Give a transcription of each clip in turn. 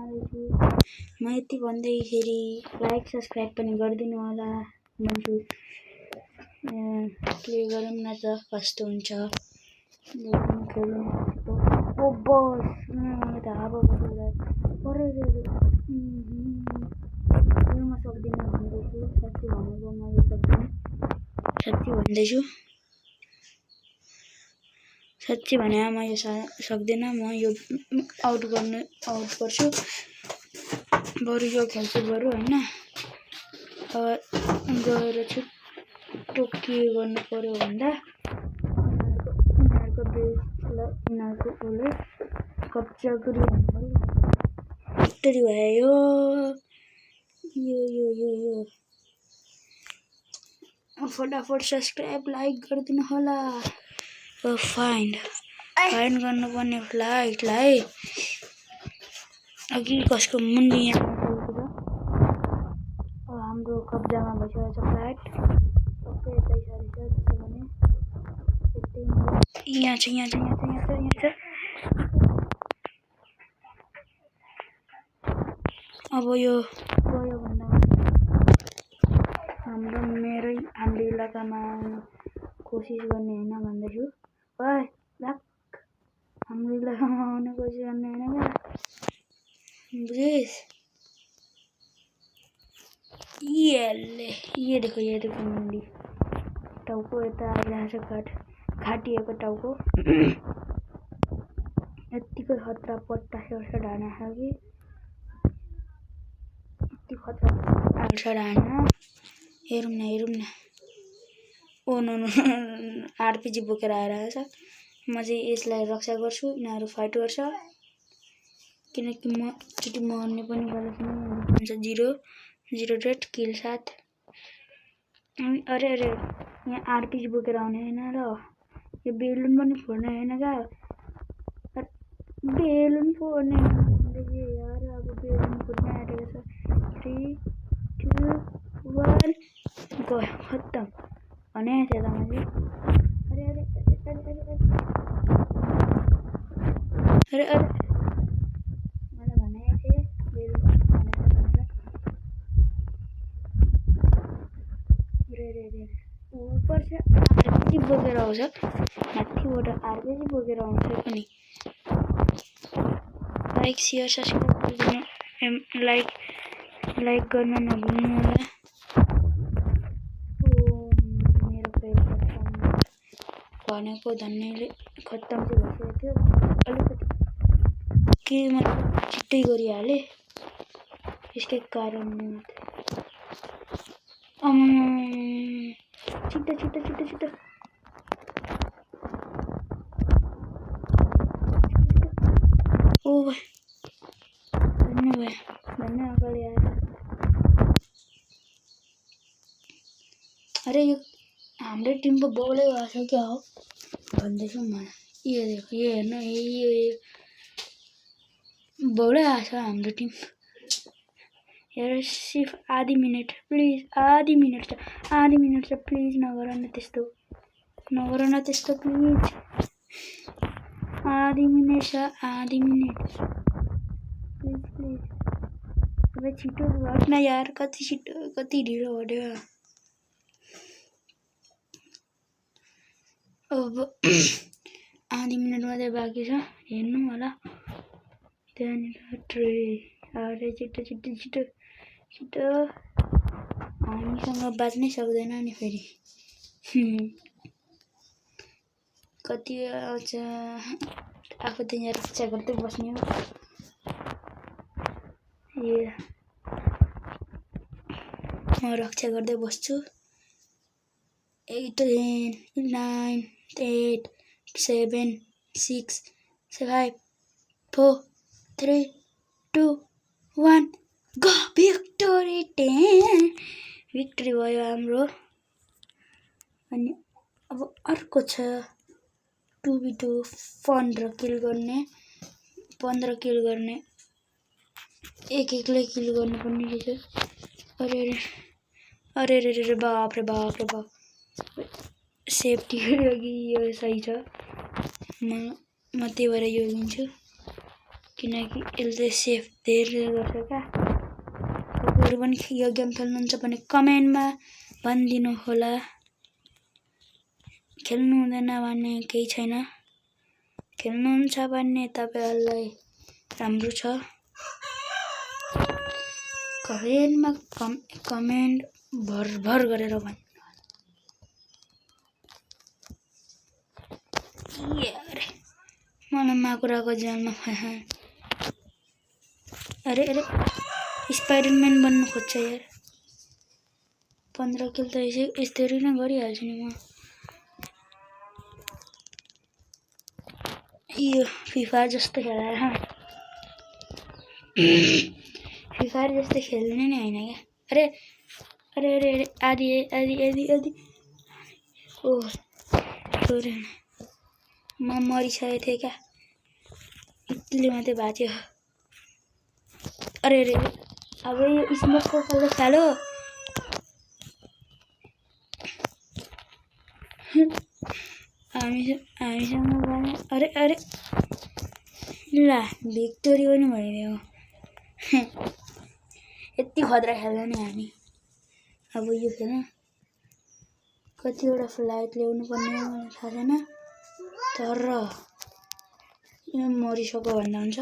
बनाउँदैछु। म यति भन्दैखेरि लाइक सब्सक्राइब पनि गरिदिनु होला भन्छु। प्ले गरौँ न त कस्तो हुन्छ। खेलौँ ओ बस मलाई त हावा म सक्दिनँ भन्दैछु। साँच्ची भनेको म यो सक्दिनँ। साँच्ची भन्दैछु। साँच्ची भने म यो सक्दिनँ। म यो आउट गर्छु। बरु यो खेल्छु बरु होइन। गएर छिट्टो के गर्नु पर्यो भन्दा उनीहरूको उसले कब्जा गरिहाल्नु भिक्टरी भयो। यो फटाफट सब्सक्राइब लाइक गरिदिनु होला। फाइन गर्नुपर्ने फ्लाइटलाई अघि कसको मुन्डी यहाँ हाम्रो कब्जामा भइसकेको छ फ्लाइट। सबै यतै छ त्यसो भने यहाँ छ। अब यो गयो भन्दा हाम्रो इलाकामा आउनु कोसिस गर्ने होइन भन्दैछु। हाम्रो इलाकामा आउने कोसिस गर्ने होइन क्या बुझिस। ये देखो मुन्डी टाउको यता आइरहेको छ। घाटिएको टाउको यत्तिकै खतरा पट्टा सर्छ ढाना छ कि यति खतरा आल्छ ढाना। हेरौँ न ओ नो आरपिजी बोकेर आइरहेको छ। म चाहिँ यसलाई रक्षा गर्छु। यिनीहरू फाइट गर्छ किनकि म एकचोटि मर्ने पनि गलत हुन्छ। 0 डेट किल 7। अरे यहाँ आरपिजी बोकेर आउने होइन र। यो बेलुन पनि फोड्ने होइन क्या। बेलुन फोड्ने यार। अब बेलुन फोड्ने आँटेको छ। 3 2 1 गयो खत्तम भने थियो त मैले। अरे मलाई भने थिएँ बेलुन ऊपर से आरपिजी बोकेर आउँछ। माथिबाट आरपिजी बोकेर आउँछ पनि। लाइक सेयर सब्सक्राइब गरिदिनु। लाइक गर्न नभुल्नु होला। मेरो फेरि भनेको धन्यले खत्तम चाहिँ भइसकेको थियो। अलिकति के मतलब छिट्टै गरिहालेँ यसकै कारणले मात्रै। छिटो ओ भाइ धन्य अगाडि आएर। अरे यो हाम्रै टिमको बौलै भएको छ क्या हो भन्दैछु म। यो देखो यो हेर्नु यो बौलै आएको छ हाम्रो टिम। हेर सिर्फ आधी मिनट प्लिज। आधी मिनट छ प्लिज नगर न त्यस्तो प्लिज। आधी मिनट छ प्लिज। अब छिटो हट्न यार। कति ढिलो हट्यो। अब आधी मिनट मात्रै बाँकी छ। हेर्नु होला त्यहाँनिर छिटो हामीसँग बाँच्नै सक्दैन नि फेरि। कति आउँछ आफू त यहाँ रक्षा गर्दै बस्ने हो। म रक्षा गर्दै बस्छु। 8 9 8 7 6 5 4 3 2 1 गो। भिक्टोरी भयो हाम्रो। अनि अब अर्को छ 2v2 15 किल गर्ने। एकले किल गर्नुपर्ने रहेछ। अरे बाप रे बाप सेफ्टी कि यो सही छ। म त्यही भएर यो लिन्छु। किनकि यसले सेफ धेरै गर्छ क्या। तपाईँहरू पनि यो गेम खेल्नुहुन्छ भने कमेन्टमा भनिदिनु होला। खेल्नु हुँदैन भन्ने केही छैन, खेल्नुहुन्छ भन्ने तपाईँहरूलाई राम्रो छ। कमेन्टमा कमेन्ट भर गरेर भन्नु। अरे मलाई माकुराको जालमा अरे स्पाइडरम्यान बन्नु खोज्छ यार। 15 किल त यसरी नै गरिहाल्छु नि म। यो फिफा जस्तो खेला फिफा जस्तो खेल्ने नै होइन क्या। अरे अरे अरे अरे आदि आदि आदि आदि ओ सरी म मरिसकेको थिएँ क्या, यतिले मात्रै भएको थियो। अरे अरे अब यो स्मोकको कसले खालो हामीसँग गयो। अरे अरे ल भिक्टोरी पनि भइदियो। यति खतरा खेल्छ नि हामी। अब यो खेल कतिवटा फ्लाइट ल्याउनु पर्ने मलाई थाहा छैन, तर यो मरिसक्यो भन्दा हुन्छ।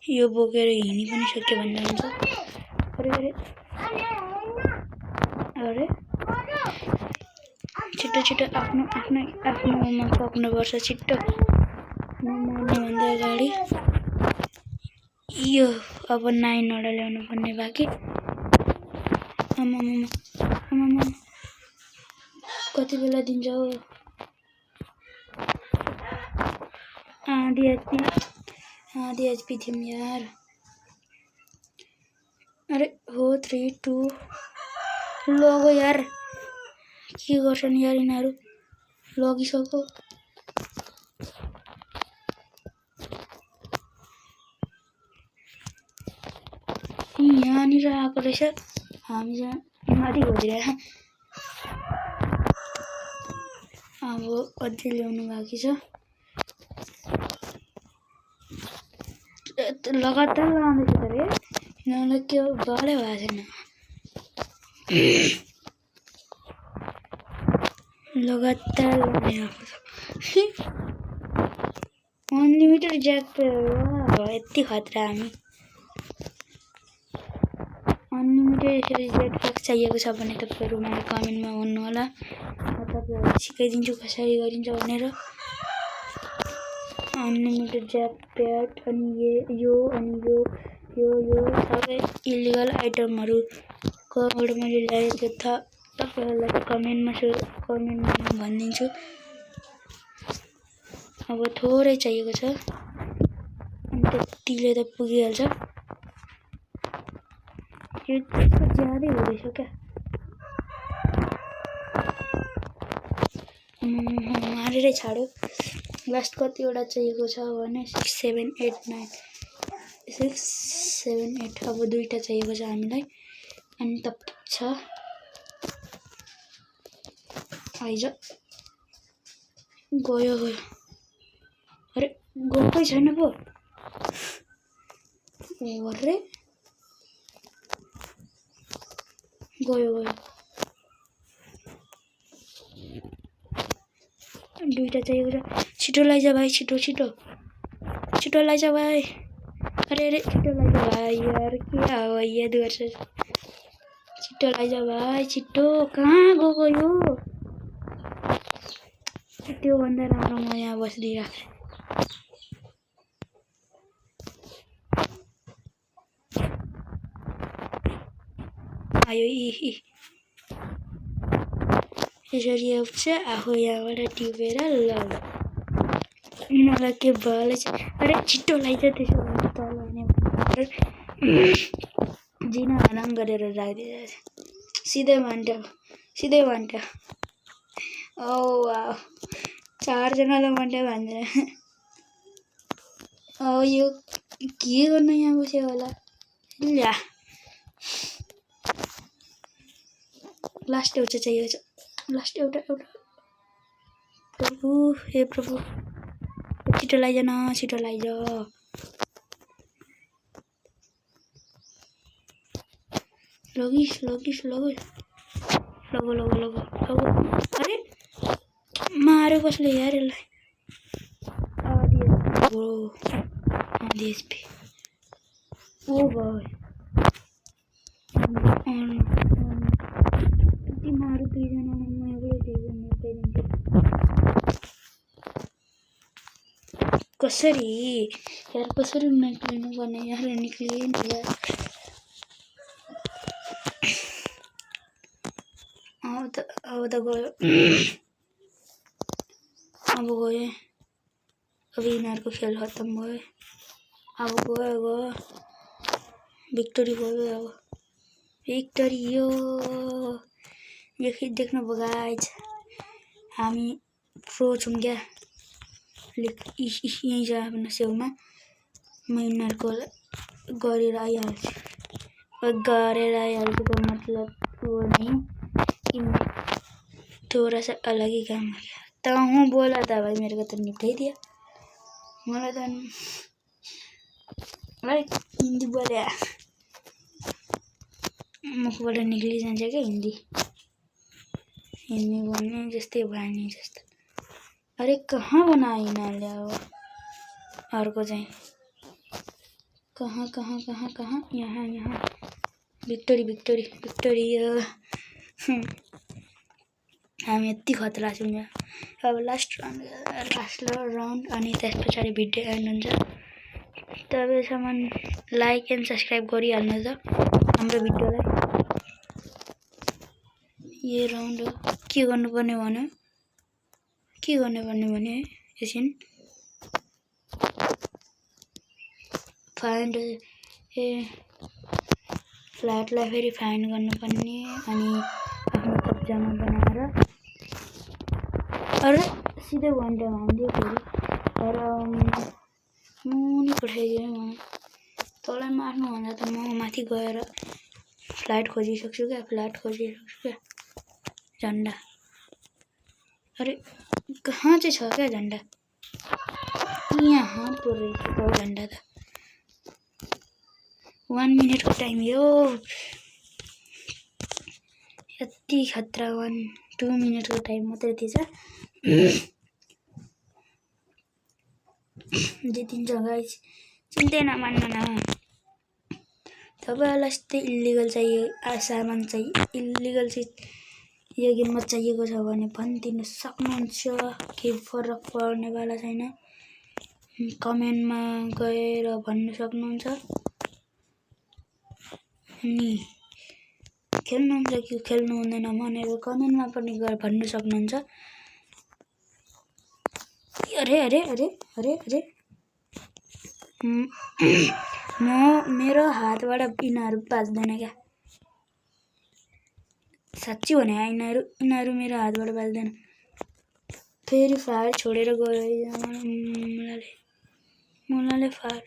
यो बोकेर हिँडी पनि सक्यो भन्दा हुन्छ। अरे अरे अरे छिटो छिटो आफ्नो पक्नुपर्छ छिटो मर्नुभन्दा अगाडि। यो अब 9वटा ल्याउनु पर्ने बाँकी। आमामा कति बेला दिन्छ हो? आधी एचपी थियौँ यार। अरे हो 3 2 लगो यार, के गर्छन् यार यिनीहरू, लगिसक्यो। यहाँनिर आएको रहेछ, हामी माथि खोजिरहेको। अब अझै ल्याउनु बाँकी छ। लगातार लगाउँदैछ तर यिनीहरूलाई के बलै भएको छैन। लगातार लगाउने आएको छ। अनलिमिटेड ज्याकपैड यति खतरा हामी। अनलिमिटेड ज्याकपैड चाहिएको छ भने तपाईँहरू मलाई कमेन्टमा भन्नु होला, म तपाईँहरूलाई सिकाइदिन्छु कसरी गरिन्छ भनेर। अनलिमिटेड ज्याकपैड अनि यो सबै इलिगल आइटमहरू कहाँबाट मैले ल्याएको थियो तपाईँहरूलाई कमेन्टमा भनिदिन्छु। अब थोरै चाहिएको छ अनि त्यतिले त पुगिहाल्छ। यो ज्यादै हुँदैछ क्या, मारेरै छाड्यो। लास्ट कतिवटा चाहिएको छ भने 6 7 8 9 6 7 8 अब 2टा चाहिएको छ हामीलाई। अनि त छ आइज गयो। अरे गएकै छैन पो। अरे गयो 2टा चाहिएको छ। छिटो लैजा भाइ, छिटो लैजा भाइ। अरे छिटो लैजा भाइ यार, के आवाज गर्छ। छिटो लैजा भाइ छिटो, कहाँ गएको यो? त्योभन्दा राम्रो म यहाँ बसिदिइराख्छु। आयो यसरी उठ्छ आफू यहाँबाट टिपेर ल यिनीहरूलाई के भयो छ। अरे छिटो लैजा, त्यसो भने तल हुने जिना हनाम गरेर राखिदिएछ। सिधै भन्थ्यो ओ वाह 4जनालाई भन्थ्यो भन्दैन। यो के गर्नु यहाँ बस्यो होला। ल्या लास्ट एउटा चाहिएको छ। लास्ट एउटा प्रभु हे प्रभु छिटो लैजा न छिटो लैजा लगिस लगिस लगिस लगो लगो लगो लगो अरे मारे कसले यार यसलाई आधी एचपी ओ भाई यति मारु दुईजना म एक्लै दुईजना कसरी यार कसरी निक्लिनु पर्ने यार निक्लिएन यार अब त गयो अब गयो अब यिनीहरूको खेल खत्तम भयो अब गयो भिक्टोरी गयो अब भिक्टोरी यो देख्नुभयो गाइज हामी प्रो छौँ क्या यहीँ छ आफ्नो छेउमा म यिनीहरूको गरेर आइहाल्छु को मतलब वो नहीं कि थोड़ा सा अलग ही काम किया तो हूँ बोला था भाई मेरे को तो निपटा ही दिया मलाई त लाइक हिन्दी बोले मुखबाट निक्ली जान्छ क्या हिन्दी बोल्ने जस्तै भयो नि जस्तो अरे कहाँ बनायो यिनीहरूले अब अर्को चाहिँ कहाँ कहाँ कहाँ कहाँ यहाँ यहाँ भिक्टोरी भिक्टोरी भिक्टोरी हामी यति खतरा छौँ यहाँ अब लास्ट राउन्ड अनि त्यस पछाडि भिडियो एन्ड हुन्छ तबसम्म लाइक एन्ड सब्सक्राइब गरिहाल्नु त हाम्रो भिडियोलाई यो राउन्ड हो के गर्नुपर्ने भन्यो के गर्नुपर्ने भने एकछिन फाइन्ड फ्ल्याटलाई फेरि फाइन्ड गर्नुपर्ने अनि आफ्नो कब्जामा बनाएर अरे सिधै वान टाइम हान्दियो फेरि तर मुनि पठाइदियो मलाई तँलाई मार्नुभन्दा त म माथि गएर फ्ल्याट खोजिसक्छु क्या झन्डा अरे कहाँ चाहिँ छ क्या झन्डा यहाँ पो रहेछ झन्डा त 1 मिनटको टाइम यो यति खतरा 2 मिनटको टाइम मात्रै थिएछ जितिन्छ गाइस चिन्तै नमान्नु न तपाईँहरूलाई यस्तै इल्लिगल चाहियो सामान चाहिँ इल्लिगल चाहिँ यो गेममा चाहिएको छ भने भनिदिनु सक्नुहुन्छ केही फरक पर्नेवाला छैन कमेन्टमा गएर भन्नु सक्नुहुन्छ अनि खेल्नुहुन्छ कि खेल्नु हुँदैन भनेर कमेन्टमा पनि गएर भन्नु सक्नुहुन्छ अरे अरे अरे अरे अरे मेरो हातबाट यिनीहरू बाच्दैन क्या साँच्ची भने यिनीहरू मेरो हातबाट बाच्दैन फेरि फायर छोडेर गयो मुलाले फायर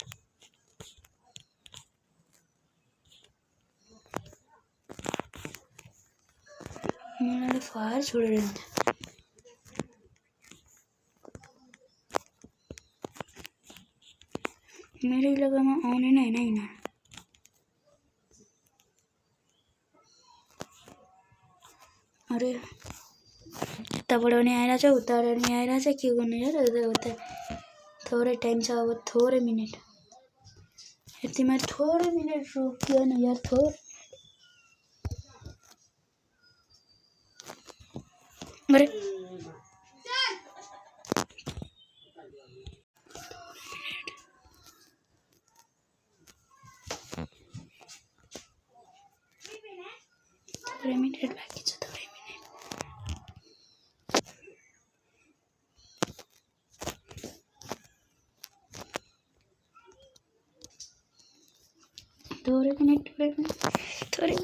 छोडेर जान्छ मेरो इलाकामा आउने नै होइन यिनीहरू अरे यताबाट पनि आइरहेछ उताबाट पनि आइरहेछ के गर्ने यार उता थोरै टाइम छ अब थोरै मिनट यतिमा थोरै मिनट रोकियो न यार थोरै अरे थोरै मिनट बाँकी छ थोरै मिनट थोरै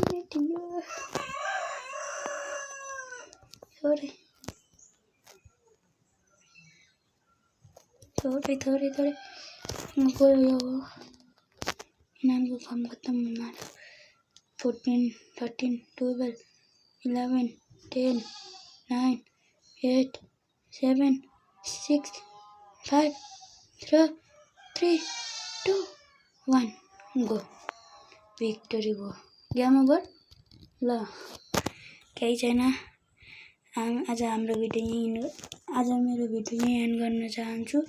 गयो यिनीहरूको काम खत्तम हुन 14 13 12 11 10 9 8 7 6 5 0 3 2 1 गो भिक्टोरी भयो गेम ओभर ल केही छैन आज हाम्रो भिडियो यहीँ आज मेरो भिडियो यहीँ एन्ड गर्न चाहन्छु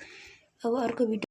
अब अर्को भिडियो